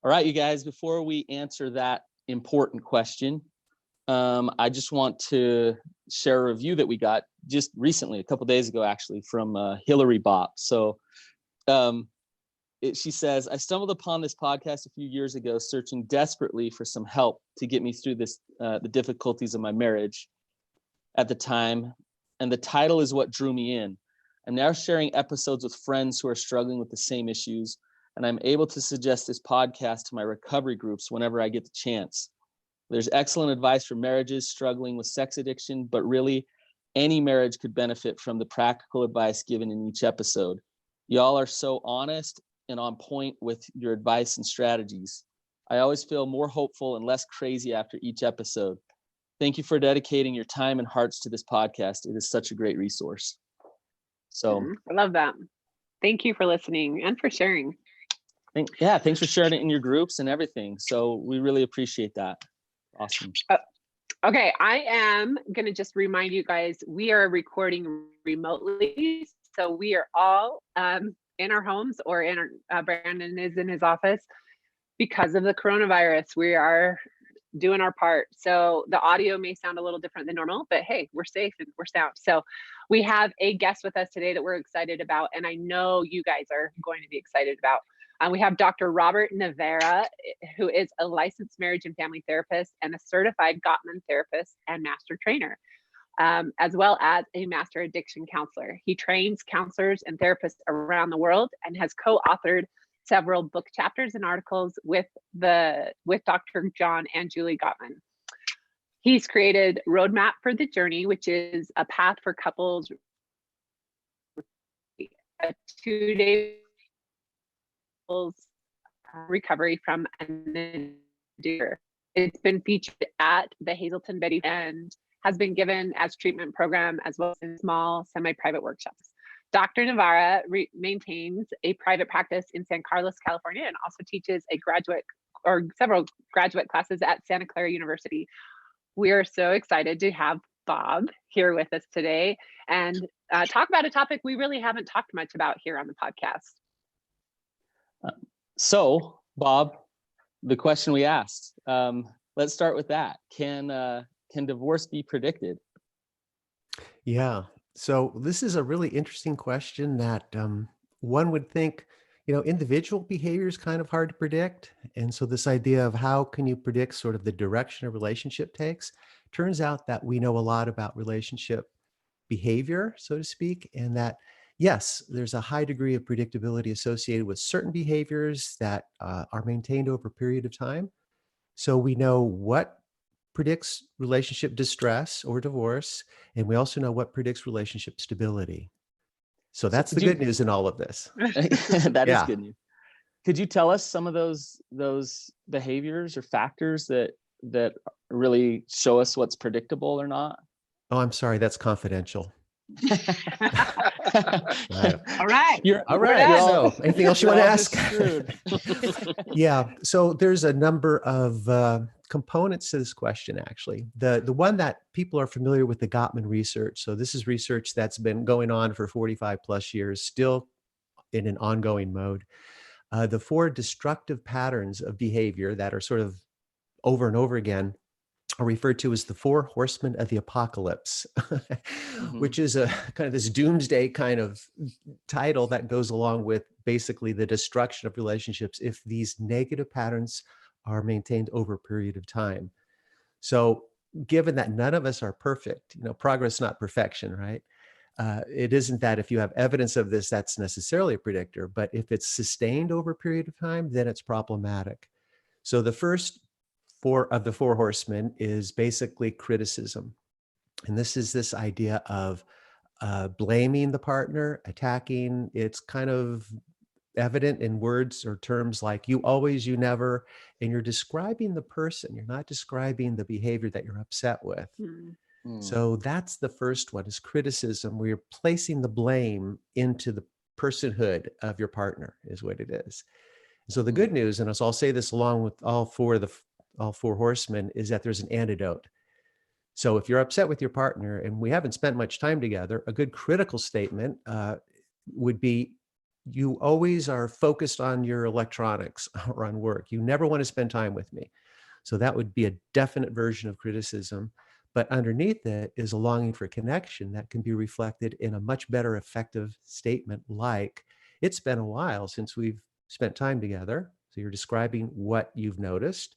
All right, you guys, before we answer that important question, I just want to share a review that we got just recently, a couple days ago, actually, from Hillary Bop. So she says, I stumbled upon this podcast a few years ago, searching desperately for some help to get me through this, the difficulties of my marriage at the time. And the title is what drew me in. I'm now sharing episodes with friends who are struggling with the same issues, and I'm able to suggest this podcast to my recovery groups whenever I get the chance. There's excellent advice for marriages struggling with sex addiction, but really any marriage could benefit from the practical advice given in each episode. Y'all are so honest and on point with your advice and strategies. I always feel more hopeful and less crazy after each episode. Thank you for dedicating your time and hearts to this podcast. It is such a great resource. So I love that. Thank you for listening and for sharing. Thanks for sharing it in your groups and everything. So we really appreciate that. Awesome. Okay, I am going to just remind you guys, we are recording remotely. So we are all in our homes, or in our, Brandon is in his office because of the coronavirus. We are doing our part. So the audio may sound a little different than normal, but hey, we're safe and we're sound. So we have a guest with us today that we're excited about, and I know you guys are going to be excited about. We have Dr. Robert Navarra, who is a licensed marriage and family therapist and a certified Gottman therapist and master trainer, as well as a master addiction counselor. He trains counselors and therapists around the world and has co-authored several book chapters and articles with Dr. John and Julie Gottman. He's created Roadmap for the Journey, which is a path for couples, a 2-day recovery from an addiction. It's been featured at the Hazleton Betty and has been given as treatment program, as well as in small semi-private workshops. Dr. Navarra maintains a private practice in San Carlos, California, and also teaches several graduate classes at Santa Clara University. We are so excited to have Bob here with us today and talk about a topic we really haven't talked much about here on the podcast. So, Bob, the question we asked, let's start with that. Can divorce be predicted? Yeah. So this is a really interesting question that one would think, individual behavior is kind of hard to predict. And so this idea of how can you predict sort of the direction a relationship takes, turns out that we know a lot about relationship behavior, so to speak, and that yes, there's a high degree of predictability associated with certain behaviors that are maintained over a period of time. So we know what predicts relationship distress or divorce, and we also know what predicts relationship stability. So that's the good news in all of this. That is good news. Could you tell us some of those behaviors or factors that really show us what's predictable or not? Oh, I'm sorry, that's confidential. Right. All right. All right. So anything else you want to ask? Yeah. So there's a number of components to this question, actually. The one that people are familiar with, the Gottman research. So this is research that's been going on for 45 plus years, still in an ongoing mode. The 4 destructive patterns of behavior that are sort of over and over again are referred to as the 4 horsemen of the apocalypse, which is a kind of this doomsday kind of title that goes along with basically the destruction of relationships if these negative patterns are maintained over a period of time. So given that none of us are perfect, progress, not perfection, right? It isn't that if you have evidence of this, that's necessarily a predictor, but if it's sustained over a period of time, then it's problematic. So the first 4 of the 4 horsemen is basically criticism. And this is this idea of blaming the partner, attacking. It's kind of evident in words or terms like you always, you never, and you're describing the person. You're not describing the behavior that you're upset with. So that's the first one, is criticism, where you're placing the blame into the personhood of your partner, is what it is. So the good news, and I'll say this along with all 4 horsemen, is that there's an antidote. So if you're upset with your partner and we haven't spent much time together, a good critical statement would be, you always are focused on your electronics or on work. You never want to spend time with me. So that would be a definite version of criticism. But underneath it is a longing for connection that can be reflected in a much better effective statement like, it's been a while since we've spent time together. So you're describing what you've noticed.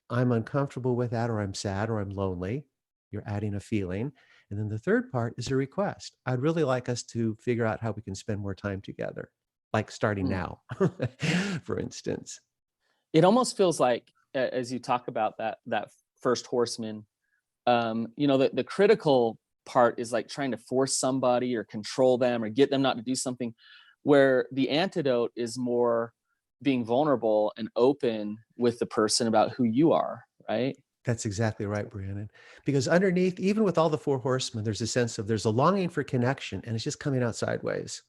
I'm uncomfortable with that, or I'm sad, or I'm lonely. You're adding a feeling. And then the third part is a request. I'd really like us to figure out how we can spend more time together, like starting now, for instance. It almost feels like, as you talk about that first horseman, the critical part is like trying to force somebody or control them or get them not to do something, where the antidote is more being vulnerable and open with the person about who you are, right? That's exactly right, Brannon. Because underneath, even with all the four horsemen, there's a sense of, there's a longing for connection, and it's just coming out sideways.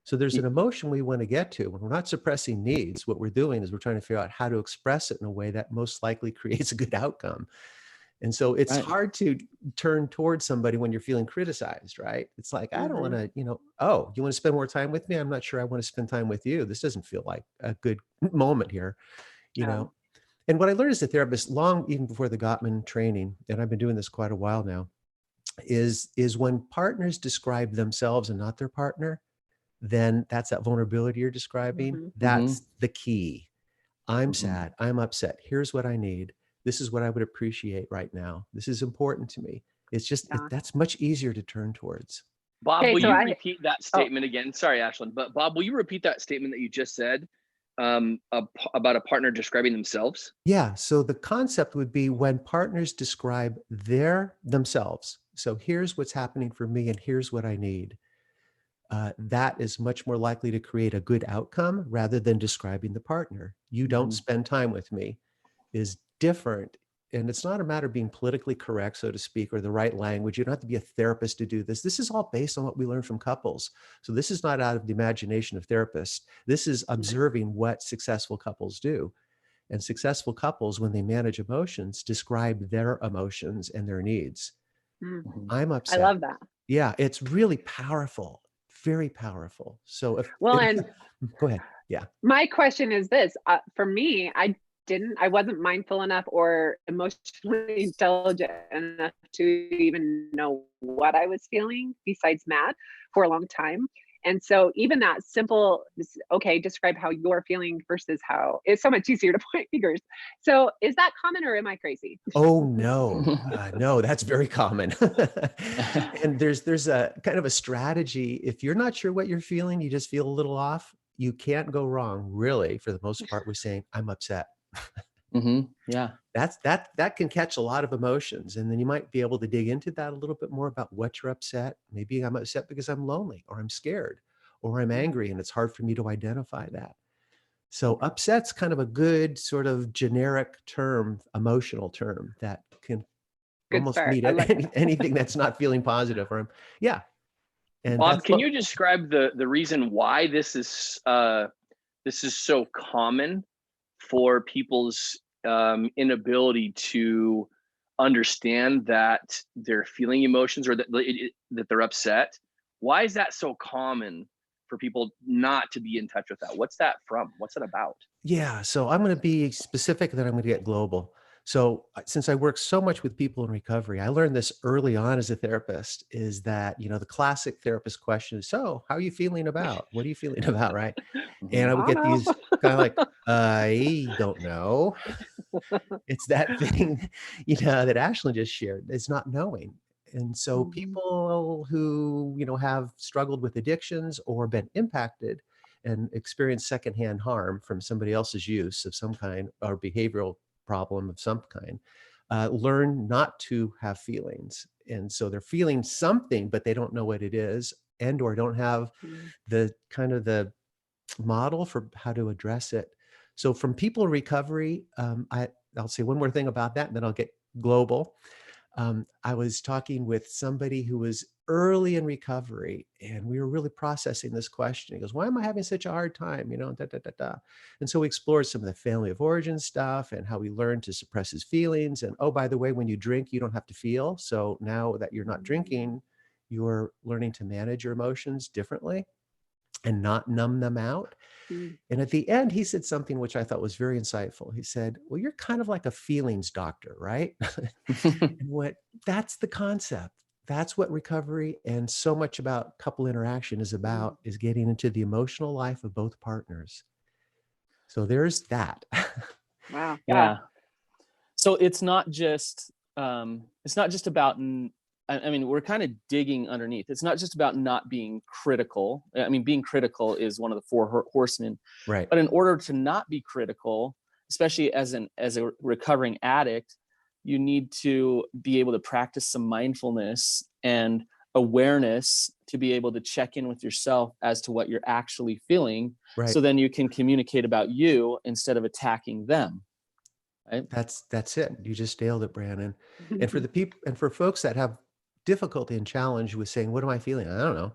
So there's an emotion we want to get to. When we're not suppressing needs, what we're doing is we're trying to figure out how to express it in a way that most likely creates a good outcome. And so it's hard to turn towards somebody when you're feeling criticized, right? It's like, I don't want to, oh, you want to spend more time with me? I'm not sure I want to spend time with you. This doesn't feel like a good moment here, you know? And what I learned as a therapist, long even before the Gottman training, and I've been doing this quite a while now, is when partners describe themselves and not their partner, then that's that vulnerability you're describing. That's the key. I'm sad. I'm upset. Here's what I need. This is what I would appreciate right now. This is important to me. It's just, that's much easier to turn towards. Bob, will you repeat that statement again? Sorry, Ashlynn, but Bob, will you repeat that statement that you just said about a partner describing themselves? Yeah. So the concept would be when partners describe themselves. So here's what's happening for me, and here's what I need. That is much more likely to create a good outcome rather than describing the partner. You don't spend time with me is different. And it's not a matter of being politically correct, so to speak, or the right language. You don't have to be a therapist to do this. This is all based on what we learn from couples. So this is not out of the imagination of therapists. This is observing what successful couples do. And successful couples, when they manage emotions, describe their emotions and their needs. I'm upset. I love that. Yeah, it's really powerful, very powerful. So and go ahead. Yeah. My question is this, for me, I wasn't mindful enough or emotionally intelligent enough to even know what I was feeling besides mad for a long time. And so even that simple, describe how you're feeling versus how, it's so much easier to point fingers. So is that common, or am I crazy? Oh, no, no, that's very common. And there's a kind of a strategy. If you're not sure what you're feeling, you just feel a little off, you can't go wrong, really, for the most part, with saying, I'm upset. Yeah. That can catch a lot of emotions. And then you might be able to dig into that a little bit more about what you're upset. Maybe I'm upset because I'm lonely, or I'm scared, or I'm angry, and it's hard for me to identify that. So upset's kind of a good sort of generic term, emotional term that can almost meet anything that's not feeling positive. Or And Bob, can you describe the reason why this is so common for people's inability to understand that they're feeling emotions, or that they're upset? Why is that so common for people not to be in touch with that? What's that from? What's it about? Yeah, so I'm going to be specific, then I'm going to get global. So since I work so much with people in recovery, I learned this early on as a therapist, is that, the classic therapist question is, so how are you feeling about? What are you feeling about, right? And I would get these kind of like, I don't know. It's that thing, that Ashlynn just shared. It's not knowing. And so people who, have struggled with addictions or been impacted and experienced secondhand harm from somebody else's use of some kind, or behavioral problem of some kind, learn not to have feelings. And so they're feeling something, but they don't know what it is, and or don't have the kind of the model for how to address it. So from people in recovery, I'll say one more thing about that, and then I'll get global. I was talking with somebody who was early in recovery, and we were really processing this question. He goes, why am I having such a hard time? And so we explored some of the family of origin stuff and how we learned to suppress his feelings. And, oh, by the way, when you drink, you don't have to feel. So now that you're not drinking, you're learning to manage your emotions differently. and not numb them out. And at the end, he said something which I thought was very insightful. He said, well, you're kind of like a feelings doctor, right? And that's the concept. That's what recovery and so much about couple interaction is about, is getting into the emotional life of both partners. So there's that. Wow. Yeah. So it's not just about, I mean, we're kind of digging underneath. It's not just about not being critical. I mean, being critical is one of the four horsemen, Right. but in order to not be critical, especially as a recovering addict, you need to be able to practice some mindfulness and awareness to be able to check in with yourself as to what you're actually feeling. Right. So then you can communicate about you instead of attacking them. Right? That's it. You just nailed it, Brannon. And for the people, and for folks that have difficulty and challenge with saying, what am I feeling? I don't know.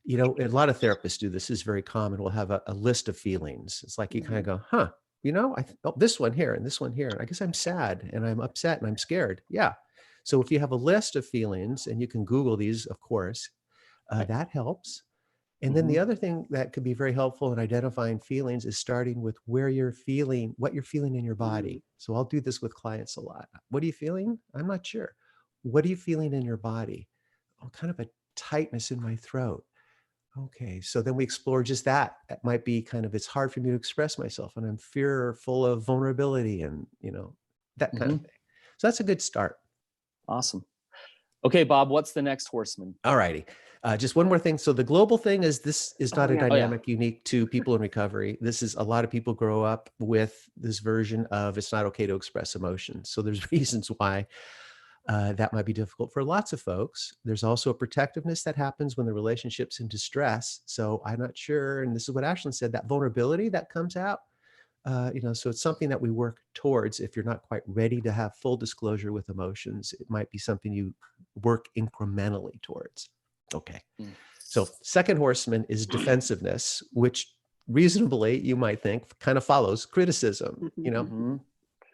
You know, a lot of therapists do this. Is very common. We'll have a list of feelings. It's like you kind of go, huh, you know, this one here and this one here. And I guess I'm sad and I'm upset and I'm scared. Yeah. So if you have a list of feelings, and you can Google these, of course, that helps. And then the other thing that could be very helpful in identifying feelings is starting with where you're feeling, what you're feeling in your body. So I'll do this with clients a lot. What are you feeling? I'm not sure. What are you feeling in your body? Oh, kind of a tightness in my throat. Okay. So then we explore just that. It might be kind of, it's hard for me to express myself and I'm fearful of vulnerability and, you know, that kind of thing. So that's a good start. Awesome. Okay, Bob, what's the next horseman? All righty. Just one more thing. So the global thing is, this is not a dynamic unique to people in recovery. This is, a lot of people grow up with this version of it's not okay to express emotions. So there's reasons why that might be difficult for lots of folks. There's also a protectiveness that happens when the relationship's in distress. So I'm not sure, and this is what Ashlynn said, that vulnerability that comes out, you know, so it's something that we work towards. If you're not quite ready to have full disclosure with emotions, it might be something you work incrementally towards. Okay. So second horseman is defensiveness, which reasonably you might think kind of follows criticism. You know,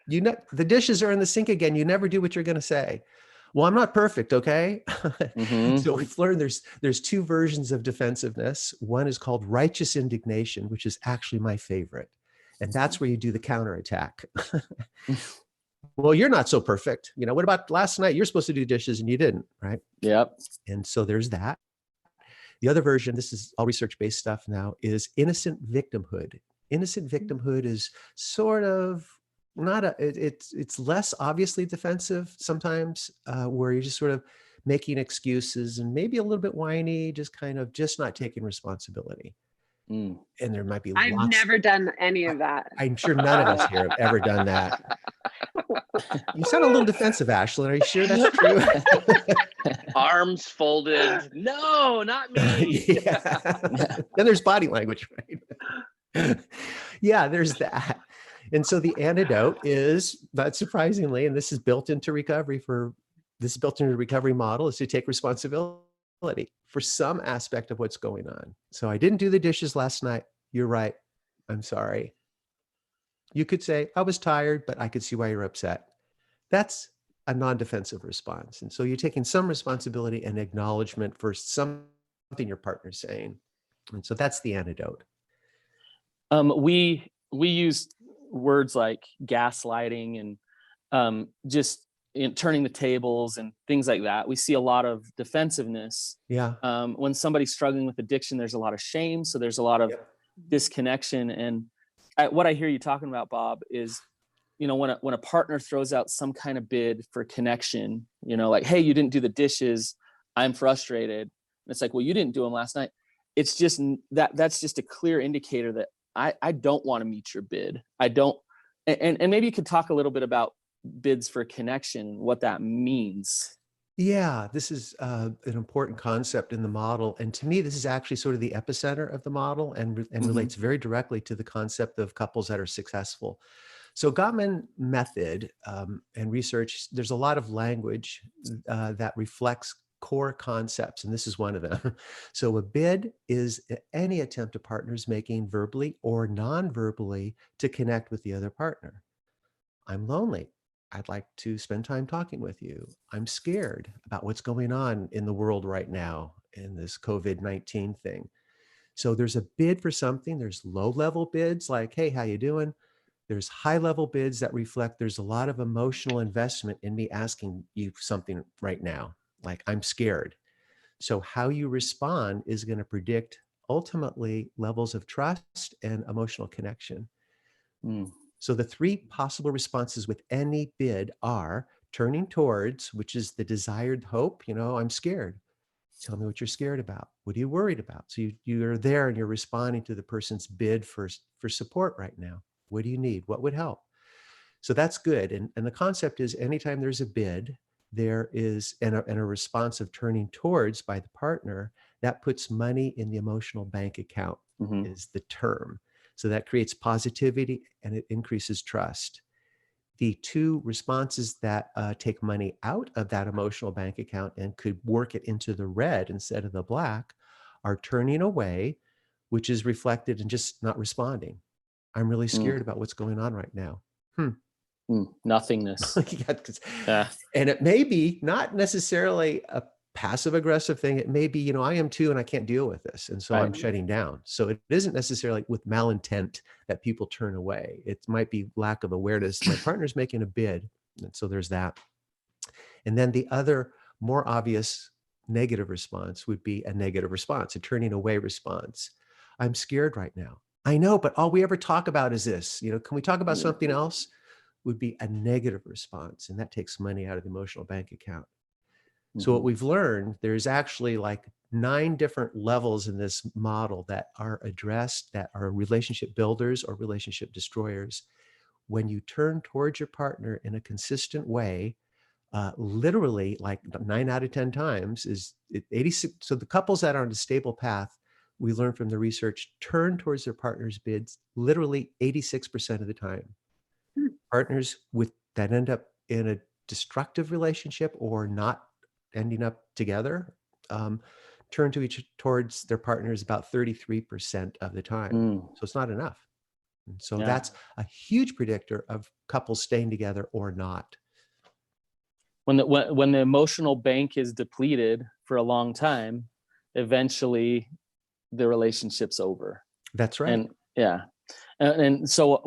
the dishes are in the sink again. You never do what you're going to say. Well, I'm not perfect. Okay. So we've learned there's two versions of defensiveness. One is called righteous indignation, which is actually my favorite. And that's where you do the counterattack. Well, you're not so perfect. You know, what about last night? You're supposed to do dishes and you didn't, right? Yep. And so there's that. The other version, this is all research-based stuff now, is innocent victimhood. Innocent victimhood is sort of not it's less obviously defensive sometimes, where you're just sort of making excuses and maybe a little bit whiny, just kind of just not taking responsibility. And there might be I've never done any of that. I'm sure none of us here have ever done that. You sound a little defensive, Ashlynn. Are you sure that's true? Arms folded. No, not me. Then there's body language, right? Yeah, there's that. And so the antidote is, not surprisingly, and this is built into recovery model, is to take responsibility for some aspect of what's going on. So I didn't do the dishes last night. You're right. I'm sorry. You could say, I was tired, but I could see why you're upset. That's a non-defensive response. And so you're taking some responsibility and acknowledgement for something your partner's saying. And so that's the antidote. We use words like gaslighting and just turning the tables and things like that. We see a lot of defensiveness. Yeah. When somebody's struggling with addiction, there's a lot of shame. So there's a lot of disconnection. And what I hear you talking about, Bob, is, you know, when a partner throws out some kind of bid for connection, you know, like, hey, you didn't do the dishes, I'm frustrated. And it's like, well, you didn't do them last night. It's just that's just a clear indicator that I don't want to meet your bid. I don't. And maybe you could talk a little bit about bids for connection, what that means. Yeah, this is an important concept in the model. And to me, this is actually sort of the epicenter of the model and relates very directly to the concept of couples that are successful. So Gottman method and research, there's a lot of language that reflects core concepts, and this is one of them. So a bid is any attempt a partner is making verbally or non-verbally to connect with the other partner. I'm lonely. I'd like to spend time talking with you. I'm scared about what's going on in the world right now in this COVID-19 thing. So there's a bid for something. There's low-level bids like, hey, how you doing? There's high-level bids that reflect there's a lot of emotional investment in me asking you something right now, like I'm scared. So how you respond is going to predict ultimately levels of trust and emotional connection. Mm. So the three possible responses with any bid are turning towards, which is the desired hope. I'm scared. Tell me what you're scared about. What are you worried about? So you're there and you're responding to the person's bid for support right now. What do you need? What would help? So that's good. And the concept is anytime there's a bid, there is and a response of turning towards by the partner, that puts money in the emotional bank account Mhm. is the term. So that creates positivity and it increases trust. The two responses that take money out of that emotional bank account and could work it into the red instead of the black are turning away, which is reflected in just not responding. I'm really scared about what's going on right now. Nothingness. Yeah, 'cause- Yeah. and it may be not necessarily a passive aggressive thing. It may be, I am too, and I can't deal with this. And so I'm Right. shutting down. So it isn't necessarily with malintent that people turn away. It might be lack of awareness. My partner's making a bid. And so there's that. And then the other more obvious negative response would be a negative response, a turning away response. I'm scared right now. I know, but all we ever talk about is this. Can we talk about something else? Would be a negative response. And that takes money out of the emotional bank account. So what we've learned, there's actually like 9 different levels in this model that are addressed, that are relationship builders or relationship destroyers. When you turn towards your partner in a consistent way, literally like 9 out of 10 times is 86. So the couples that are on a stable path, we learned from the research, turn towards their partner's bids literally 86% of the time. Partners that end up in a destructive relationship or not ending up together, turn towards their partners about 33% of the time. So it's not enough. And so that's a huge predictor of couples staying together or not. When the emotional bank is depleted for a long time, eventually the relationship's over. That's right. And and so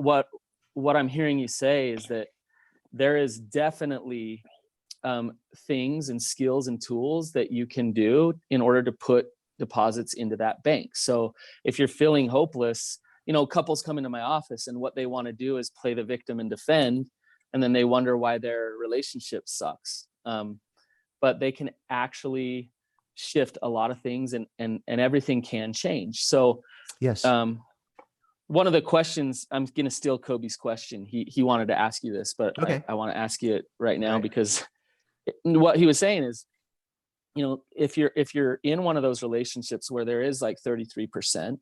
what I'm hearing you say is that there is definitely things and skills and tools that you can do in order to put deposits into that bank. So if you're feeling hopeless, couples come into my office and what they want to do is play the victim and defend, and then they wonder why their relationship sucks. But they can actually shift a lot of things, and everything can change. So yes. One of the questions, I'm going to steal Coby's question. He wanted to ask you this, but okay. I want to ask you it right now, because what he was saying is, if you're in one of those relationships where there is like 33%,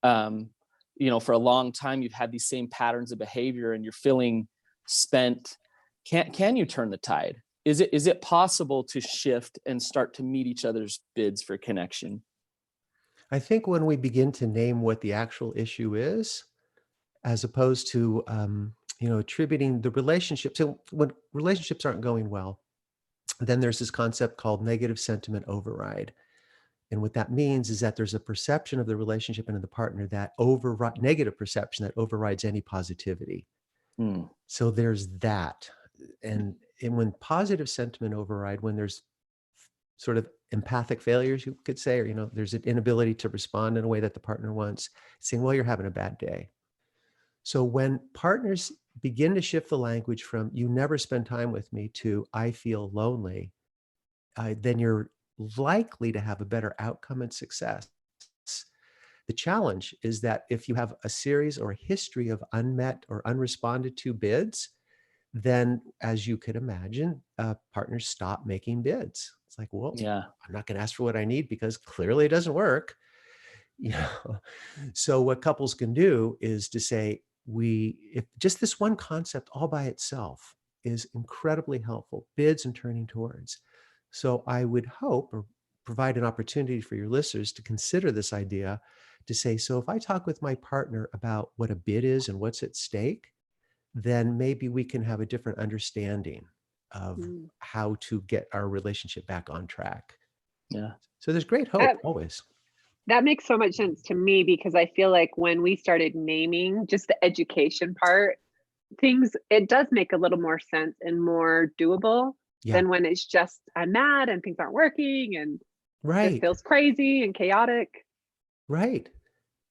for a long time, you've had these same patterns of behavior and you're feeling spent. Can you turn the tide? Is it possible to shift and start to meet each other's bids for connection? I think when we begin to name what the actual issue is, as opposed to, attributing the relationship. So when relationships aren't going well, then there's this concept called negative sentiment override. And what that means is that there's a perception of the relationship and of the partner that negative perception that overrides any positivity. So there's that. And when positive sentiment override, when there's sort of empathic failures, you could say, or, there's an inability to respond in a way that the partner wants, saying, well, you're having a bad day. So when partners begin to shift the language from "you never spend time with me" to "I feel lonely," then you're likely to have a better outcome and success. The challenge is that if you have a series or a history of unmet or unresponded to bids, then, as you could imagine, partners stop making bids. It's like, well, I'm not going to ask for what I need because clearly it doesn't work. So what couples can do is to say, if just this one concept all by itself is incredibly helpful, bids and turning towards. So I would hope or provide an opportunity for your listeners to consider this idea to say, so if I talk with my partner about what a bid is and what's at stake, then maybe we can have a different understanding of how to get our relationship back on track. Yeah. So there's great hope always. That makes so much sense to me, because I feel like when we started naming just the education part, it does make a little more sense and more doable than when it's just, I'm mad and things aren't working and this feels crazy and chaotic. Right.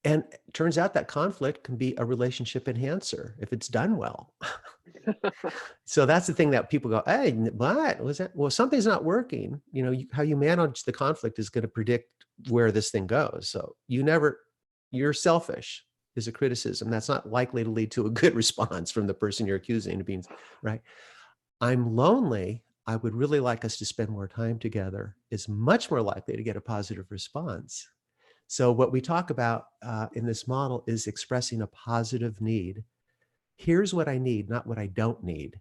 And it turns out that conflict can be a relationship enhancer if it's done well. So that's the thing that people go, hey, what was that? Well, something's not working. You know, how you manage the conflict is going to predict where this thing goes. So you're selfish is a criticism. That's not likely to lead to a good response from the person you're accusing of being, right? I'm lonely. I would really like us to spend more time together is much more likely to get a positive response. So what we talk about in this model is expressing a positive need. Here's what I need, not what I don't need.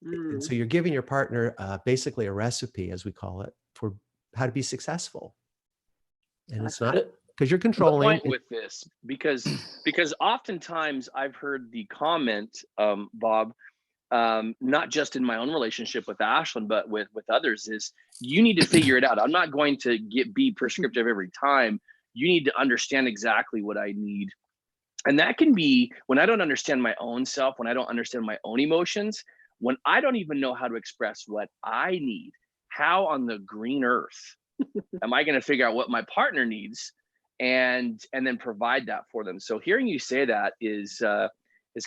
And so you're giving your partner basically a recipe, as we call it, for how to be successful. And it's not because you're controlling. The point with this, because oftentimes I've heard the comment, Bob, not just in my own relationship with Ashlynn, but with others, is you need to figure it out. I'm not going to be prescriptive every time. You need to understand exactly what I need. And that can be when I don't understand my own self, when I don't understand my own emotions, when I don't even know how to express what I need. How on the green earth am I going to figure out what my partner needs and then provide that for them? So hearing you say that is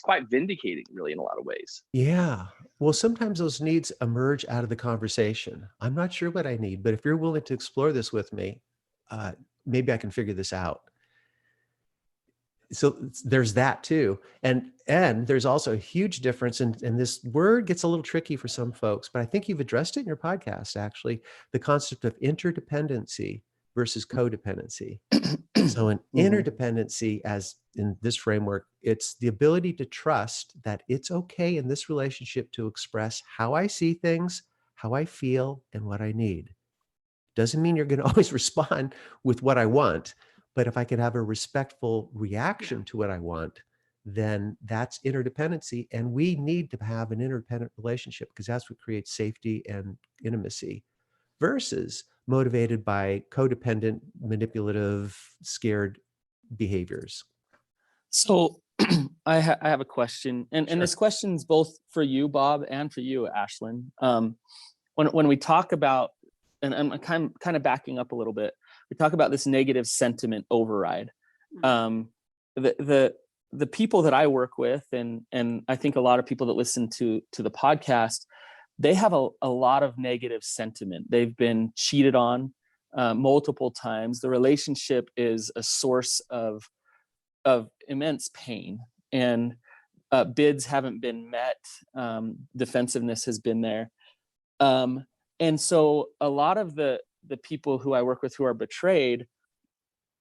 quite vindicating, really, in a lot of ways. Yeah. Well, sometimes those needs emerge out of the conversation. I'm not sure what I need, but if you're willing to explore this with me, maybe I can figure this out. So there's that too. And there's also a huge difference. And this word gets a little tricky for some folks, but I think you've addressed it in your podcast, actually, the concept of interdependency versus codependency. So an interdependency, as in this framework, it's the ability to trust that it's okay in this relationship to express how I see things, how I feel, and what I need. Doesn't mean you're going to always respond with what I want, but if I could have a respectful reaction to what I want, then that's interdependency. And we need to have an interdependent relationship because that's what creates safety and intimacy, versus motivated by codependent, manipulative, scared behaviors. So I have a question, and Sure. this question's both for you, Bob, and for you, Ashlynn. When we talk about, and I'm kind of backing up a little bit, we talk about this negative sentiment override. The people that I work with, and I think a lot of people that listen to the podcast, they have a lot of negative sentiment. They've been cheated on multiple times. The relationship is a source of immense pain, and bids haven't been met. Defensiveness has been there. And so a lot of the people who I work with who are betrayed,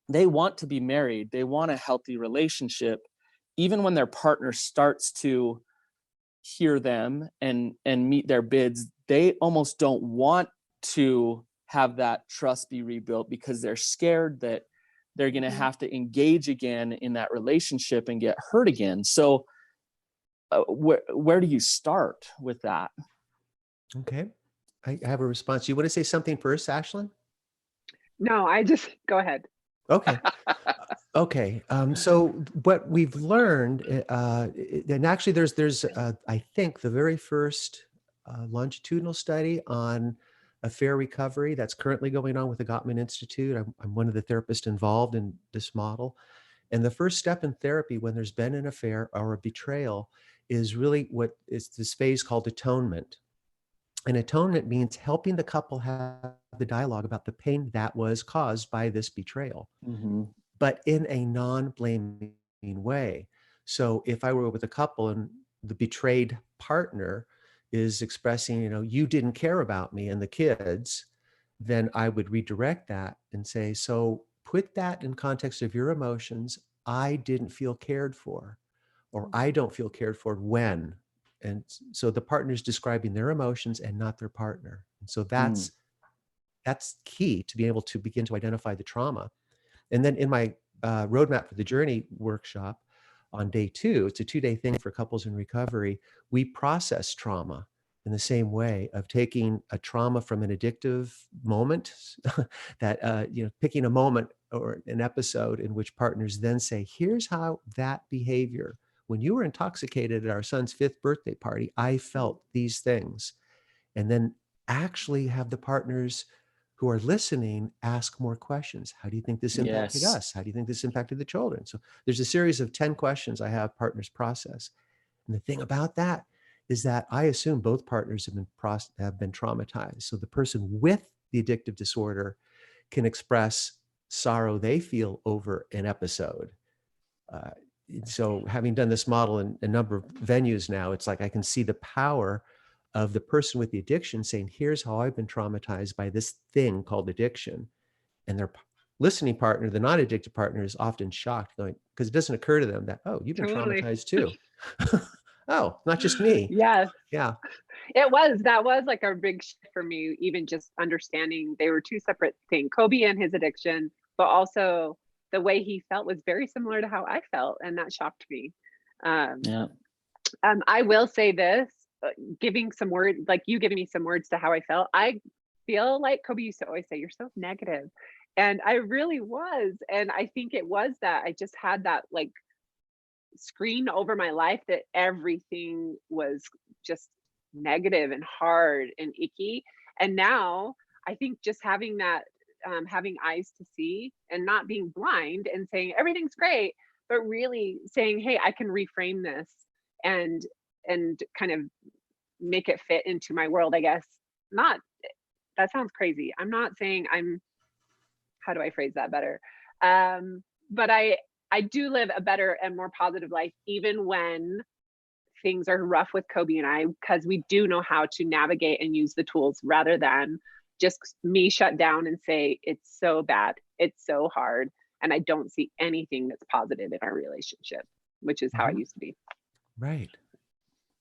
they want to be married. They want a healthy relationship. Even when their partner starts to hear them and meet their bids, they almost don't want to have that trust be rebuilt because they're scared that they're going to have to engage again in that relationship and get hurt again. So where do you start with that? Okay. I have a response. You want to say something first, Ashlynn? No, go ahead. Okay. Okay. So what we've learned, and actually there's I think the very first longitudinal study on affair recovery that's currently going on with the Gottman Institute. I'm one of the therapists involved in this model. And the first step in therapy when there's been an affair or a betrayal is really what is this phase called atonement. And atonement means helping the couple have the dialogue about the pain that was caused by this betrayal, but in a non-blaming way. So if I were with a couple and the betrayed partner is expressing, you didn't care about me and the kids, then I would redirect that and say, so put that in context of your emotions. I didn't feel cared for, or I don't feel cared for when. And so the partner is describing their emotions and not their partner. And so that's key to be able to begin to identify the trauma. And then in my Roadmap for the Journey workshop on day 2, it's a 2-day thing for couples in recovery. We process trauma. in the same way of taking a trauma from an addictive moment that, picking a moment or an episode in which partners then say, here's how that behavior, when you were intoxicated at our son's 5th birthday party, I felt these things. And then actually have the partners who are listening ask more questions. How do you think this impacted Yes. us? How do you think this impacted the children? So there's a series of 10 questions I have partners process. And the thing about that is that I assume both partners have been traumatized. So the person with the addictive disorder can express sorrow they feel over an episode. So having done this model in a number of venues now, it's like I can see the power of the person with the addiction saying, here's how I've been traumatized by this thing called addiction. And their listening partner, the non-addicted partner, is often shocked, going, because it doesn't occur to them that, oh, you've been Totally. traumatized too. Oh, not just me. Yes. Yeah. That was like a big shift for me, even just understanding they were two separate things. Coby and his addiction, but also the way he felt was very similar to how I felt. And that shocked me. I will say this, giving some words, like you giving me some words to how I felt. I feel like Coby used to always say, you're so negative. And I really was. And I think it was that I just had that like screen over my life that everything was just negative and hard and icky. And now I think just having that, having eyes to see and not being blind and saying everything's great, but really saying, hey, I can reframe this and kind of make it fit into my world, I guess. Not, that sounds crazy. I'm not saying how do I phrase that better? But I do live a better and more positive life, even when things are rough with Coby and I, because we do know how to navigate and use the tools rather than just me shut down and say, it's so bad, it's so hard, and I don't see anything that's positive in our relationship, which is how I used to be. Right.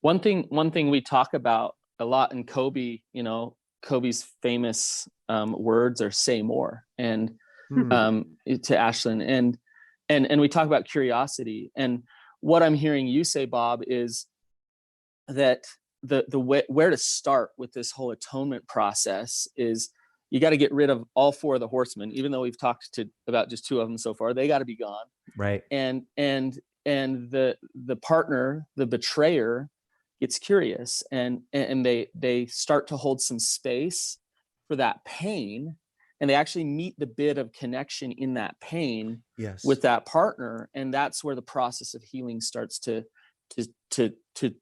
One thing we talk about a lot in Coby, Coby's famous words are "say more," and to Ashlynn, and we talk about curiosity. And what I'm hearing you say, Bob, is that the way where to start with this whole atonement process is you got to get rid of all 4 of the horsemen. Even though we've talked about just 2 of them so far, they got to be gone. Right. And the partner, the betrayer, gets curious and they start to hold some space for that pain, and they actually meet the bit of connection in that pain with that partner, and that's where the process of healing starts to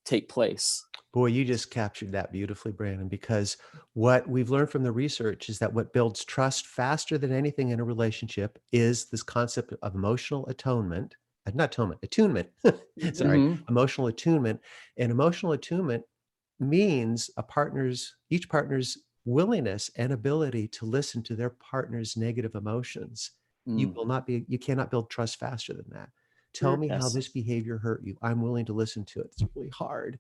take place. Boy, you just captured that beautifully, Brannon, because what we've learned from the research is that what builds trust faster than anything in a relationship is this concept of emotional atonement. Not atonement, attunement. Sorry, emotional attunement. And emotional attunement means each partner's willingness and ability to listen to their partner's negative emotions. You cannot build trust faster than that. Tell me how this behavior hurt you. I'm willing to listen to it. It's really hard.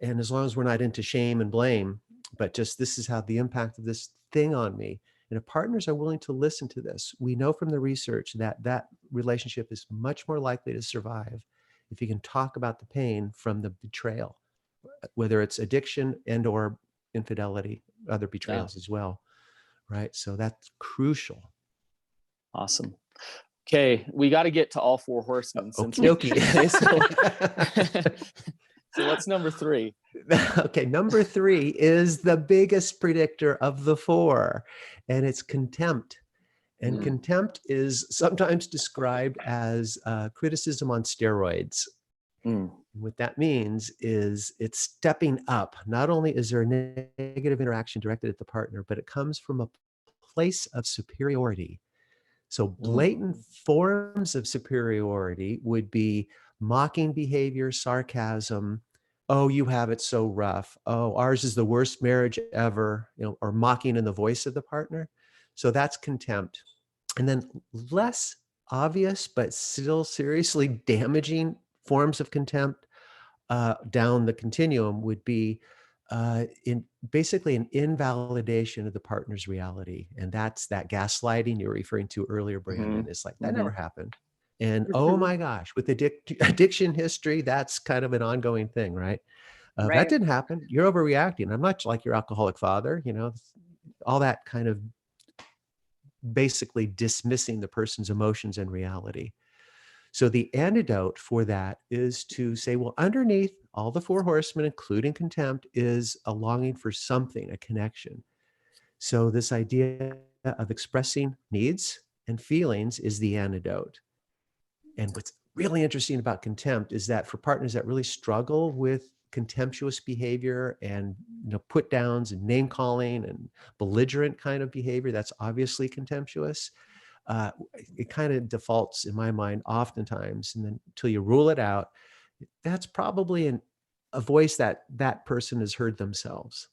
And as long as we're not into shame and blame, but just this is how the impact of this thing on me. And if partners are willing to listen to this, we know from the research that relationship is much more likely to survive if you can talk about the pain from the betrayal, whether it's addiction and or infidelity, other betrayals as well. Right. So that's crucial. Awesome. Okay, we got to get to all 4 horsemen. So what's number 3? Okay, number 3 is the biggest predictor of the 4, and it's contempt. And contempt is sometimes described as criticism on steroids. What that means is it's stepping up. Not only is there a negative interaction directed at the partner, but it comes from a place of superiority. So blatant forms of superiority would be mocking behavior, sarcasm. Oh, you have it so rough. Oh, ours is the worst marriage ever, or mocking in the voice of the partner. So that's contempt. And then less obvious, but still seriously damaging forms of contempt down the continuum would be basically an invalidation of the partner's reality. And that's that gaslighting you're referring to earlier, Brannon. It's like, that never happened. And oh my gosh, with addiction history, that's kind of an ongoing thing, right? That Right. didn't happen. You're overreacting. I'm not like your alcoholic father, all that kind of basically dismissing the person's emotions and reality. So the antidote for that is to say, well, underneath all the four horsemen, including contempt, is a longing for something, a connection. So this idea of expressing needs and feelings is the antidote. And what's really interesting about contempt is that for partners that really struggle with contemptuous behavior and put downs and name calling and belligerent kind of behavior, that's obviously contemptuous. It kind of defaults in my mind oftentimes, and then until you rule it out, that's probably a voice that person has heard themselves.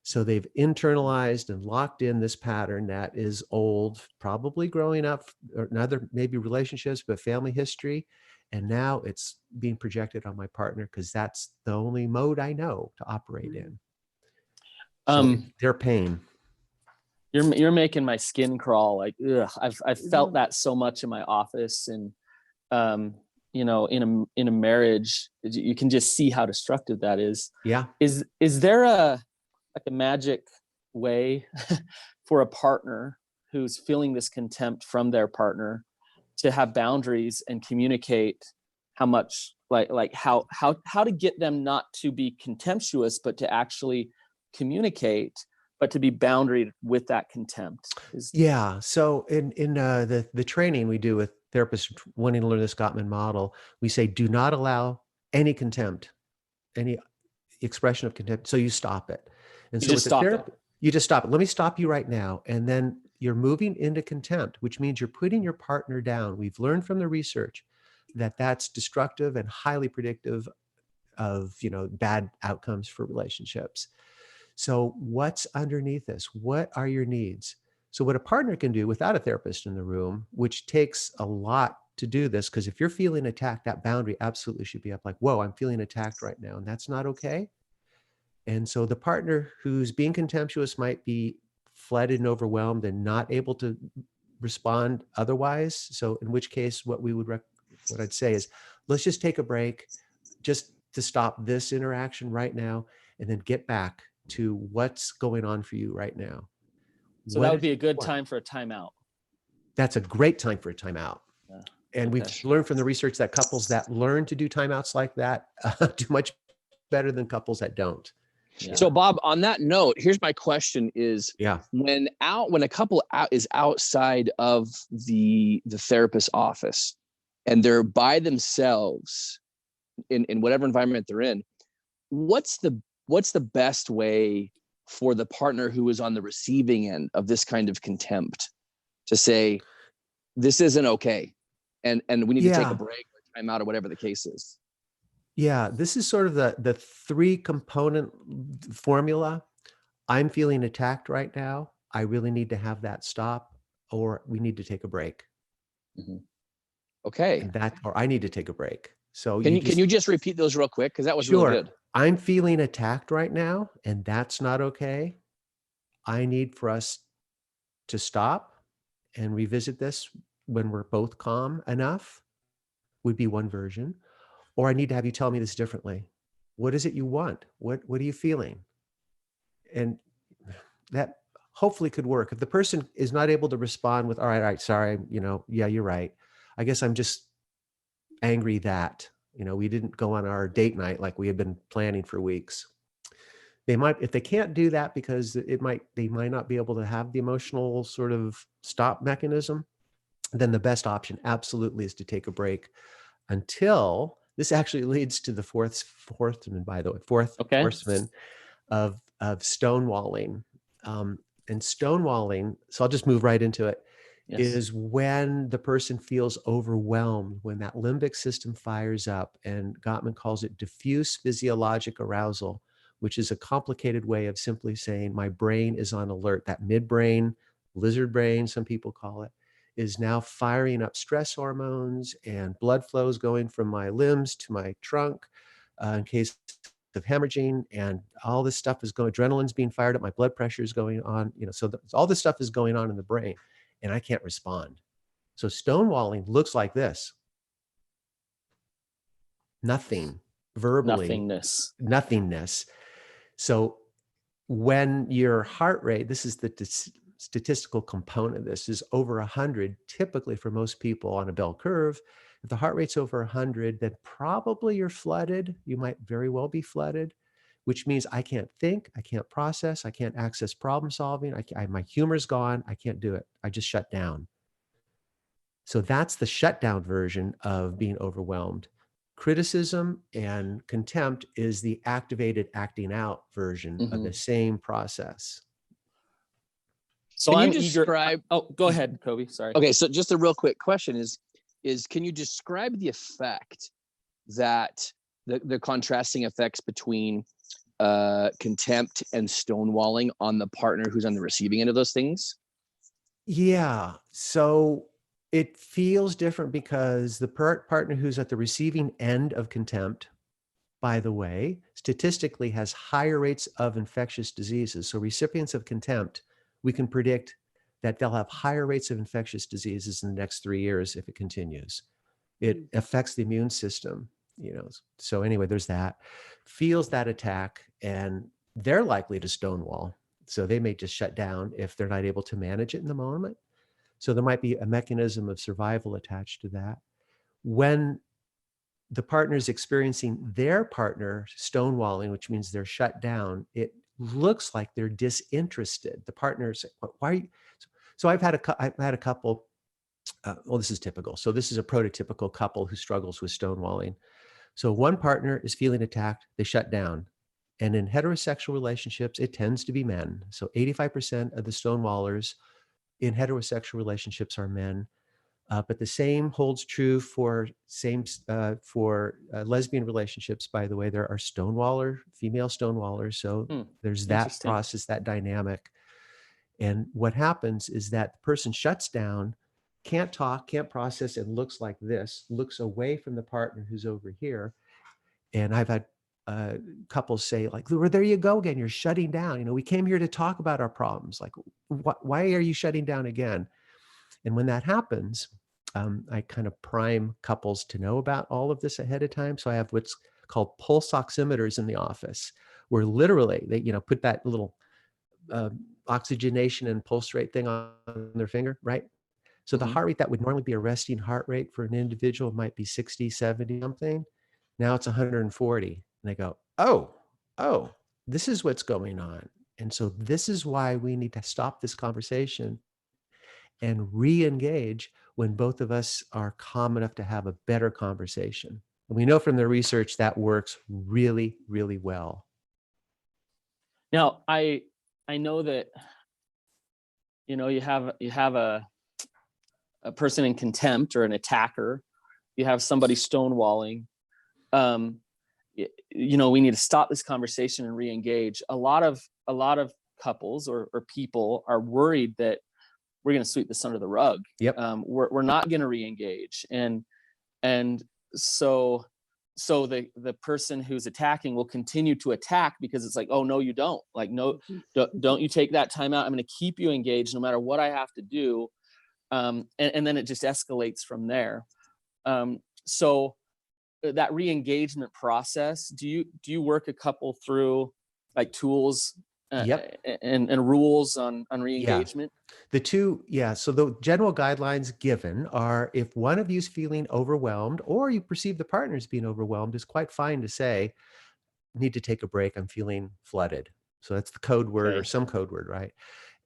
So they've internalized and locked in this pattern that is old, probably growing up, or another maybe relationships, but family history. And now it's being projected on my partner because that's the only mode I know to operate in. So their pain. You're making my skin crawl. Like, ugh, I've felt that so much in my office, and in a marriage, you can just see how destructive that is. Yeah. Is there a magic way for a partner who's feeling this contempt from their partner to have boundaries and communicate how much, like how to get them not to be contemptuous, but to actually communicate, but to be boundaried with that contempt? Yeah. So in the training we do with therapists wanting to learn this Gottman model, we say, do not allow any contempt, any expression of contempt. So you stop it. And so with the therapy, you just stop it. Let me stop you right now. And then you're moving into contempt, which means you're putting your partner down. We've learned from the research that that's destructive and highly predictive of, bad outcomes for relationships. So what's underneath this? What are your needs? So what a partner can do without a therapist in the room, which takes a lot to do this, because if you're feeling attacked, that boundary absolutely should be up, like, whoa, I'm feeling attacked right now, and that's not okay. And so the partner who's being contemptuous might be flooded and overwhelmed and not able to respond otherwise. So in which case, what I'd say is, let's just take a break, just to stop this interaction right now, and then get back to what's going on for you right now. So that would be a good time for a timeout. That's a great time for a timeout. Yeah. And we've learned from the research that couples that learn to do timeouts like that do much better than couples that don't. Yeah. So Bob, on that note, here's my question is, when a couple is outside of the therapist's office and they're by themselves in whatever environment they're in, what's the best way for the partner who is on the receiving end of this kind of contempt to say, this isn't okay, and we need to take a break or time out or whatever the case is? Yeah, this is sort of the 3-component formula. I'm feeling attacked right now. I really need to have that stop, or we need to take a break. Mm-hmm. Okay. Or I need to take a break. So can you just repeat those real quick? Because that was really good. I'm feeling attacked right now, and that's not okay. I need for us to stop and revisit this when we're both calm enough, would be one version. Or I need to have you tell me this differently. What is it you want? What are you feeling? And that hopefully could work. If the person is not able to respond with, all right, sorry, yeah, you're right. I guess I'm just angry that, we didn't go on our date night like we had been planning for weeks. They might, if they can't do that because they might not be able to have the emotional sort of stop mechanism, then the best option absolutely is to take a break until this actually leads to the fourth horseman of stonewalling. And stonewalling, so I'll just move right into it, is when the person feels overwhelmed, when that limbic system fires up, and Gottman calls it diffuse physiologic arousal, which is a complicated way of simply saying my brain is on alert. That midbrain, lizard brain, some people call it, is now firing up stress hormones, and blood flows going from my limbs to my trunk in case of hemorrhaging, and all this stuff is going, adrenaline's being fired up, my blood pressure is going on, so all this stuff is going on in the brain, and I can't respond. So stonewalling looks like this. Nothing. verbally, nothingness. So when your heart rate, this is the statistical component of this, is over 100, typically for most people on a bell curve, if the heart rate's over 100, then probably you're flooded. You might very well be flooded, which means I can't think, I can't process, I can't access problem solving, my humor's gone, I can't do it. I just shut down. So that's the shutdown version of being overwhelmed. Criticism and contempt is the activated acting out version of the same process. So Can I'm you describe? Oh, go ahead, Coby. Sorry. Okay, so just a real quick question is can you describe the effect that the contrasting effects between contempt and stonewalling on the partner who's on the receiving end of those things? Yeah, so it feels different because the partner who's at the receiving end of contempt, by the way, statistically has higher rates of infectious diseases. So recipients of contempt, we can predict that they'll have higher rates of infectious diseases in the next 3 years if it continues. It affects the immune system, So anyway, there's that. Feels that attack, and they're likely to stonewall. So they may just shut down if they're not able to manage it in the moment. So there might be a mechanism of survival attached to that. When the partner is experiencing their partner stonewalling, which means they're shut down, it looks like they're disinterested. The partner's, why are you? So I've had a couple, well, this is typical. So this is a prototypical couple who struggles with stonewalling. So one partner is feeling attacked, they shut down. And in heterosexual relationships, it tends to be men. So 85% of the stonewallers in heterosexual relationships are men. But the same holds true for lesbian relationships. By the way, there are female stonewallers. So there's that process, that dynamic. And what happens is that the person shuts down, can't talk, can't process, and looks like this, looks away from the partner who's over here. And I've had couples say, like, well, there you go again, you're shutting down. We came here to talk about our problems. Like, why are you shutting down again? And when that happens, I kind of prime couples to know about all of this ahead of time. So I have what's called pulse oximeters in the office, where literally they, put that little oxygenation and pulse rate thing on their finger, right? So the heart rate that would normally be a resting heart rate for an individual might be 60, 70 something. Now it's 140. And they go, oh, this is what's going on. And so this is why we need to stop this conversation and re-engage when both of us are calm enough to have a better conversation. And we know from the research that works really, really well. Now, I know that, you have a person in contempt or an attacker, you have somebody stonewalling. We need to stop this conversation and re-engage. A lot of couples or people are worried that we're going to sweep this under the rug. Yep. We're not going to re-engage. And so the person who's attacking will continue to attack because it's like, oh, no, you don't. Like, no, don't you take that time out. I'm going to keep you engaged no matter what I have to do. And then it just escalates from there. So that re-engagement process, do you work a couple through like tools and rules on re-engagement? So the general guidelines given are, if one of you is feeling overwhelmed or you perceive the partner is being overwhelmed, it's quite fine to say, need to take a break, I'm feeling flooded. So that's the code word or some code word, right?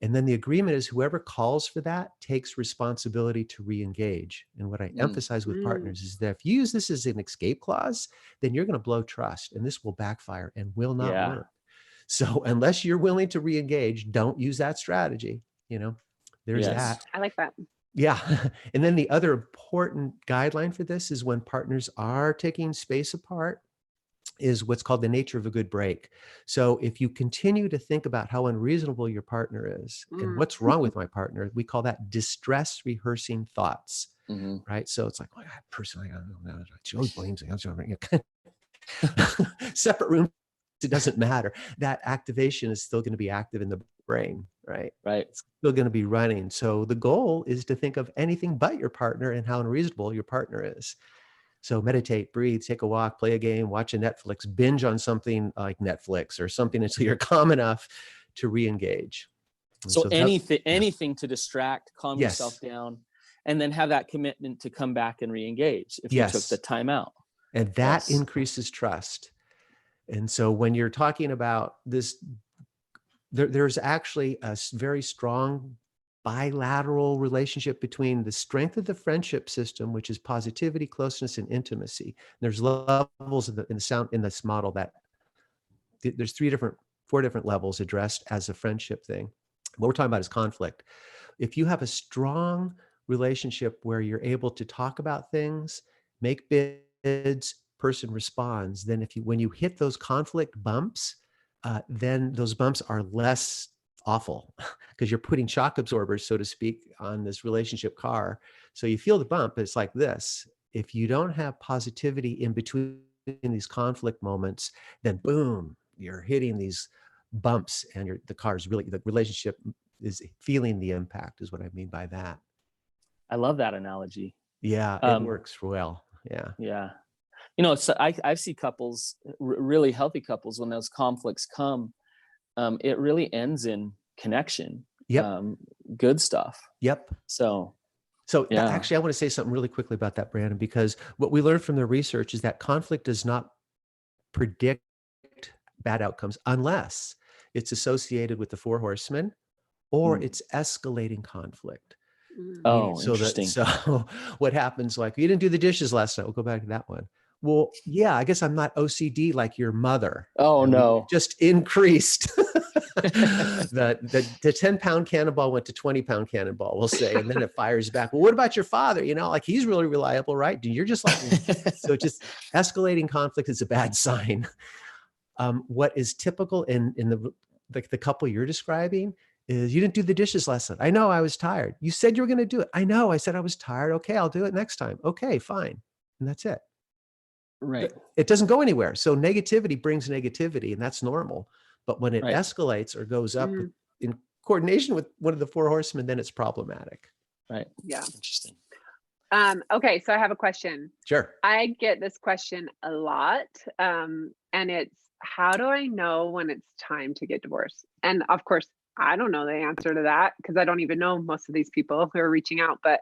And then the agreement is whoever calls for that takes responsibility to re-engage. And what I emphasize with partners is that if you use this as an escape clause, then you're going to blow trust and this will backfire and will not work. So unless you're willing to re-engage, don't use that strategy. There's that. I like that. Yeah. And then the other important guideline for this is when partners are taking space apart is what's called the nature of a good break. So if you continue to think about how unreasonable your partner is and what's wrong with my partner, we call that distress rehearsing thoughts, right? So it's like, well, personally, I don't know. She always blames me. Separate room. It doesn't matter. That activation is still going to be active in the brain, right? Right. It's still going to be running. So the goal is to think of anything but your partner and how unreasonable your partner is. So meditate, breathe, take a walk, play a game, watch a Netflix, binge on something like Netflix or something until you're calm enough to re-engage. And So that's- anything to distract, calm Yes. yourself down, and then have that commitment to come back and re-engage if you Yes. took the time out. And that Yes. increases trust. And so when you're talking about this, there's actually a very strong bilateral relationship between the strength of the friendship system, which is positivity, closeness, and intimacy. There's levels in this model that there's 4 different levels addressed as a friendship thing. What we're talking about is conflict. If you have a strong relationship where you're able to talk about things, make bids, person responds, then when you hit those conflict bumps, then those bumps are less awful because you're putting shock absorbers, so to speak, on this relationship car. So you feel the bump, it's like this. If you don't have positivity in between these conflict moments, then boom, you're hitting these bumps and the relationship is feeling the impact, is what I mean by that. I love that analogy. Yeah, it works well. Yeah. Yeah. So I see couples, really healthy couples, when those conflicts come, it really ends in connection. Yep. Good stuff. Yep. So yeah. Actually, I want to say something really quickly about that, Brannon, because what we learned from the research is that conflict does not predict bad outcomes unless it's associated with the 4 horsemen or it's escalating conflict. Oh, So interesting. So what happens, like, you didn't do the dishes last night. We'll go back to that one. Well, yeah, I guess I'm not OCD like your mother. Oh, no. Just increased. The 10-pound cannonball went to 20-pound cannonball, we'll say, and then it fires back. Well, what about your father? Like, he's really reliable, right? You're just like, so just escalating conflict is a bad sign. What is typical in the couple you're describing is, you didn't do the dishes last night. I know, I was tired. You said you were going to do it. I know, I said I was tired. Okay, I'll do it next time. Okay, fine. And that's it. Right. It doesn't go anywhere. So negativity brings negativity, and that's normal. But when it escalates or goes up in coordination with one of the 4 horsemen, then it's problematic. Right. Yeah. Interesting. Okay, so I have a question. Sure. I get this question a lot, and it's, how do I know when it's time to get divorced? And of course, I don't know the answer to that because I don't even know most of these people who are reaching out. But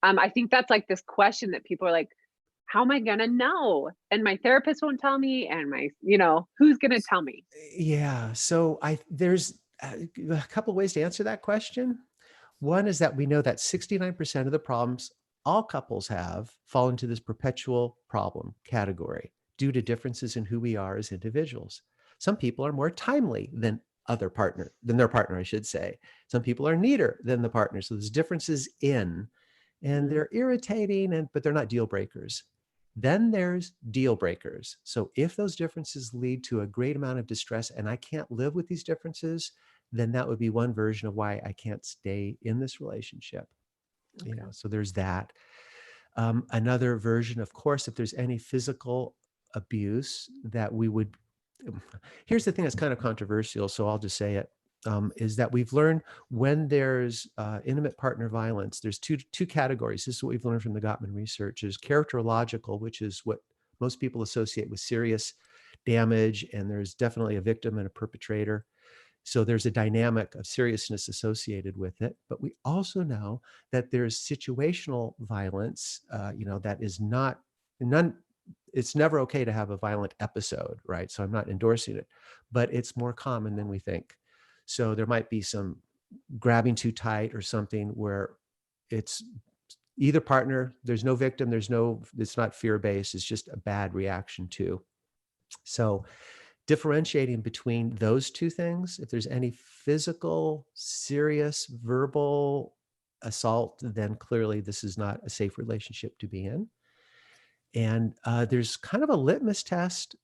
I think that's like this question that people are like, how am I going to know? And my therapist won't tell me, and who's going to tell me? Yeah. So there's a couple of ways to answer that question. One is that we know that 69% of the problems all couples have fall into this perpetual problem category due to differences in who we are as individuals. Some people are more timely than their partner, I should say. Some people are neater than the partner. So there's differences and they're irritating, but they're not deal breakers. Then there's deal breakers. So if those differences lead to a great amount of distress and I can't live with these differences, then that would be one version of why I can't stay in this relationship. Okay. So there's that. Another version, of course, if there's any physical abuse that we would, here's the thing that's kind of controversial, so I'll just say it, is that we've learned when there's intimate partner violence, there's two categories. This is what we've learned from the Gottman research, is characterological, which is what most people associate with serious damage, and there's definitely a victim and a perpetrator. So there's a dynamic of seriousness associated with it. But we also know that there's situational violence, that is it's never okay to have a violent episode, right? So I'm not endorsing it, but it's more common than we think. So there might be some grabbing too tight or something where it's either partner, there's no victim, it's not fear-based, it's just a bad reaction to. So differentiating between those two things, if there's any physical, serious, verbal assault, then clearly this is not a safe relationship to be in. And there's kind of a litmus test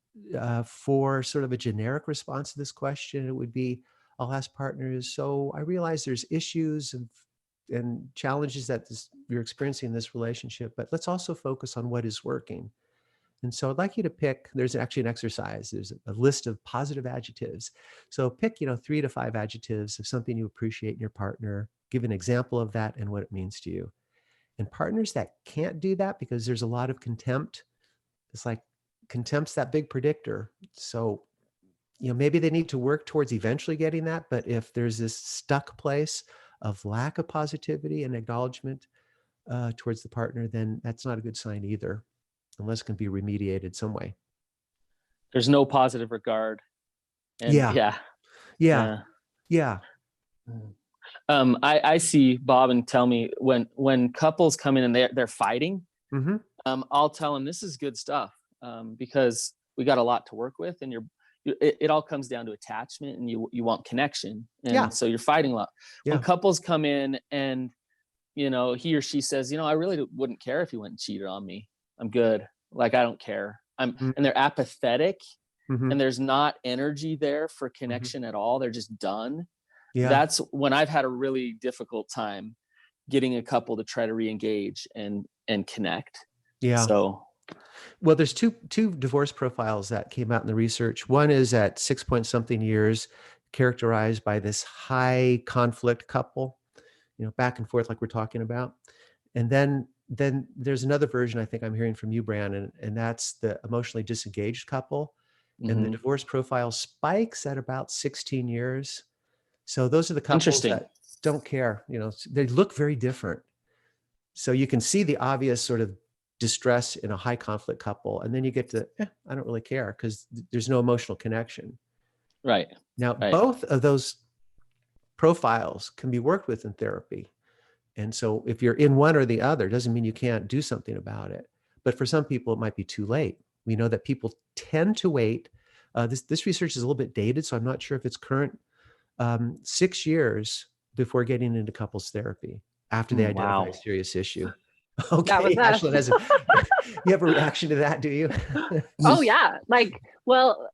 for sort of a generic response to this question. It would be, I'll ask partners, so I realize there's issues and challenges that you're experiencing in this relationship, but let's also focus on what is working. And so I'd like you to pick, there's actually an exercise, there's a list of positive adjectives. So pick, 3 to 5 adjectives of something you appreciate in your partner, give an example of that and what it means to you. And partners that can't do that because there's a lot of contempt, It's like contempt's that big predictor. So, maybe they need to work towards eventually getting that. But if there's this stuck place of lack of positivity and acknowledgement towards the partner, then that's not a good sign either, unless it can be remediated some way. There's no positive regard. And Yeah. I see Bob, and tell me when couples come in and they're fighting, Mm-hmm. I'll tell them this is good stuff, because we got a lot to work with, and it all comes down to attachment, and you want connection, and so you're fighting a lot. Yeah. When couples come in and he or she says, I really wouldn't care if he went and cheated on me. I'm good. Like, I don't care. And they're apathetic, Mm-hmm. and there's not energy there for connection at all. They're just done. Yeah. That's when I've had a really difficult time getting a couple to try to re-engage and connect. Yeah. So, well, there's two divorce profiles that came out in the research. One is at 6-point-something years, characterized by this high conflict couple, back and forth like we're talking about. And then there's another version I think I'm hearing from you, Brannon, and that's the emotionally disengaged couple. And the divorce profile spikes at about 16 years. So those are the couples that don't care. They look very different. So you can see the obvious sort of distress in a high conflict couple. And then you get to, I don't really care, because there's no emotional connection. Right. Now, both of those profiles can be worked with in therapy. And so if you're in one or the other, doesn't mean you can't do something about it. But for some people, it might be too late. We know that people tend to wait. This research is a little bit dated, so I'm not sure if it's current. 6 years before getting into couples therapy, after they identify a serious issue. Okay, Ashlynn, you have a reaction to that, do you? Oh yeah,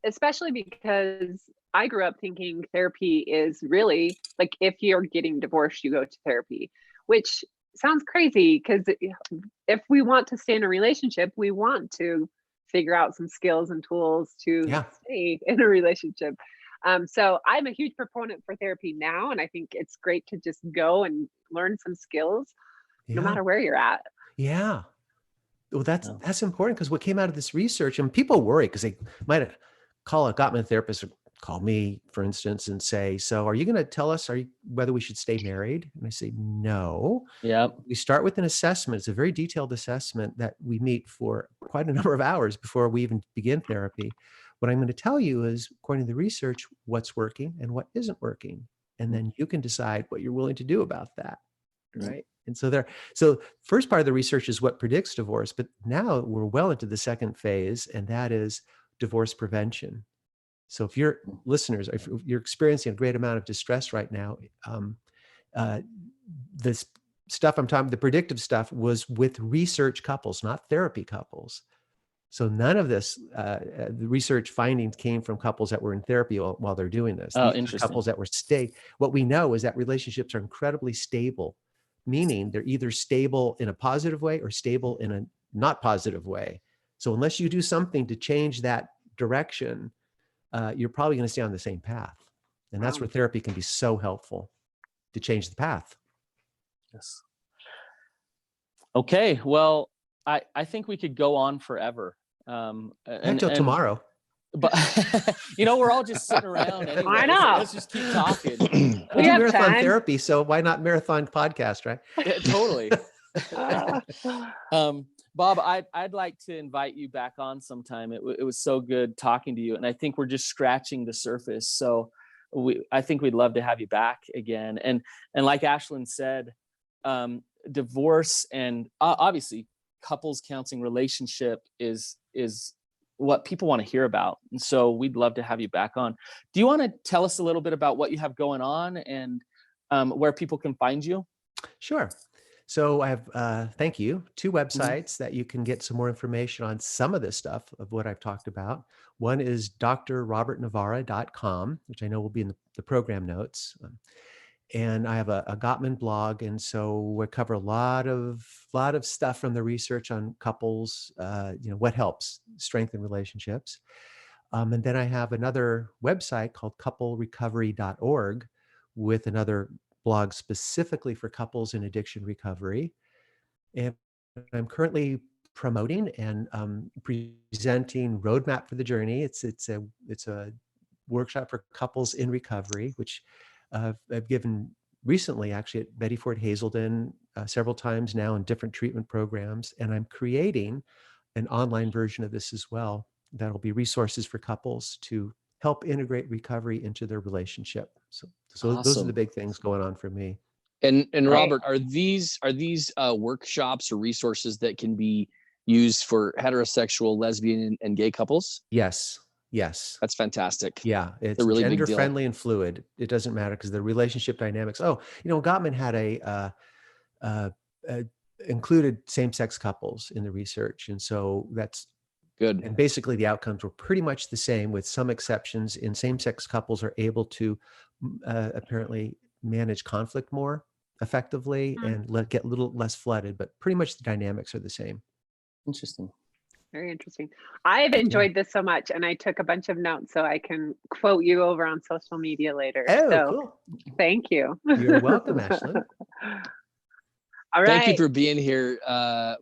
especially because I grew up thinking therapy is really like, if you're getting divorced, you go to therapy, which sounds crazy, because if we want to stay in a relationship, we want to figure out some skills and tools to stay in a relationship. So I'm a huge proponent for therapy now, and I think it's great to just go and learn some skills, no matter where you're at. Yeah. Well, that's important, because what came out of this research, and people worry because they might call a Gottman therapist, or call me, for instance, and say, so are you going to tell us whether we should stay married? And I say, no. Yeah. We start with an assessment. It's a very detailed assessment that we meet for quite a number of hours before we even begin therapy. What I'm going to tell you is, according to the research, what's working and what isn't working. And then you can decide what you're willing to do about that. Right. And so first part of the research is what predicts divorce, but now we're well into the second phase, and that is divorce prevention. So if you're listeners, if you're experiencing a great amount of distress right now, this stuff I'm talking, the predictive stuff, was with research couples, not therapy couples. So none of this, the research findings came from couples that were in therapy while they're doing this. Oh, These are interesting. couples that were what we know is that relationships are incredibly stable, meaning they're either stable in a positive way or stable in a not positive way. So unless you do something to change that direction, you're probably going to stay on the same path. And that's where therapy can be so helpful, to change the path. Yes. Okay. Well, I think we could go on forever. Until tomorrow. But we're all just sitting around anyway. I know. Let's just keep talking. We do marathon therapy, so why not marathon podcast, right? Yeah, totally. Bob, I'd like to invite you back on sometime. It was so good talking to you, and I think we're just scratching the surface. So I think we'd love to have you back again. And like Ashlynn said, divorce and obviously couples counseling, relationship is what people want to hear about. And so we'd love to have you back on. Do you want to tell us a little bit about what you have going on and where people can find you? Sure. So I have, thank you, 2 websites that you can get some more information on some of this stuff of what I've talked about. One is drrobertnavarra.com, which I know will be in the program notes. And I have a Gottman blog. And so we cover a lot of stuff from the research on couples, what helps strengthen relationships. And then I have another website called couplerecovery.org with another blog specifically for couples in addiction recovery. And I'm currently promoting and presenting Roadmap for the Journey. It's a workshop for couples in recovery, which I've given recently, actually, at Betty Ford Hazelden several times now in different treatment programs. And I'm creating an online version of this as well. That'll be resources for couples to help integrate recovery into their relationship. So those are the Awesome. big things going on for me. And Right. Robert, are these workshops or resources that can be used for heterosexual, lesbian, and gay couples? Yes. That's fantastic. Yeah, it's a really big gender deal. friendly and fluid. It doesn't matter because the relationship dynamics. Oh, Gottman had included same-sex couples in the research, and so Good. and basically the outcomes were pretty much the same, with some exceptions. In same-sex couples are able to apparently manage conflict more effectively and get a little less flooded, but pretty much the dynamics are the same. Interesting. Very interesting. I've enjoyed this so much, and I took a bunch of notes so I can quote you over on social media later. Oh, So cool. thank you. You're welcome, Ashlynn. All right. Thank you for being here,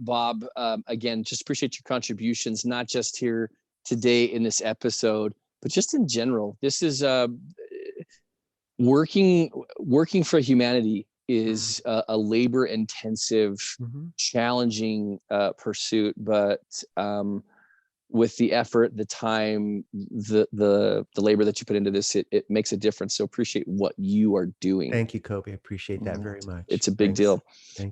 Bob. Again, just appreciate your contributions, not just here today in this episode, but just in general. This is working for humanity is a labor-intensive, challenging pursuit, but with the effort, the time, the labor that you put into this, it makes a difference. So appreciate what you are doing. Thank you, Coby. I appreciate that very much. It's a big deal.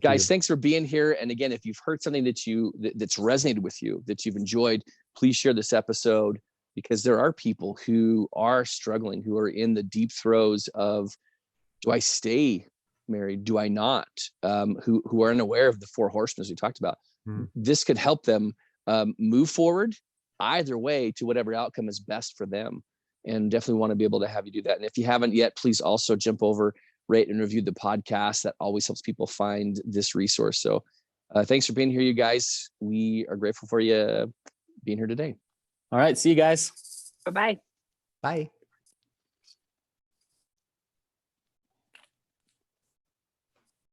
Guys, thanks for being here. And again, if you've heard something that's resonated with you, that you've enjoyed, please share this episode, because there are people who are struggling, who are in the deep throes of, do I stay married? Do I not? Who are unaware of the 4 horsemen we talked about. This could help them move forward either way to whatever outcome is best for them. And definitely want to be able to have you do that. And if you haven't yet, please also jump over, rate and review the podcast. That always helps people find this resource. So thanks for being here, you guys. We are grateful for you being here today. All right. See you guys. Bye-bye. bye.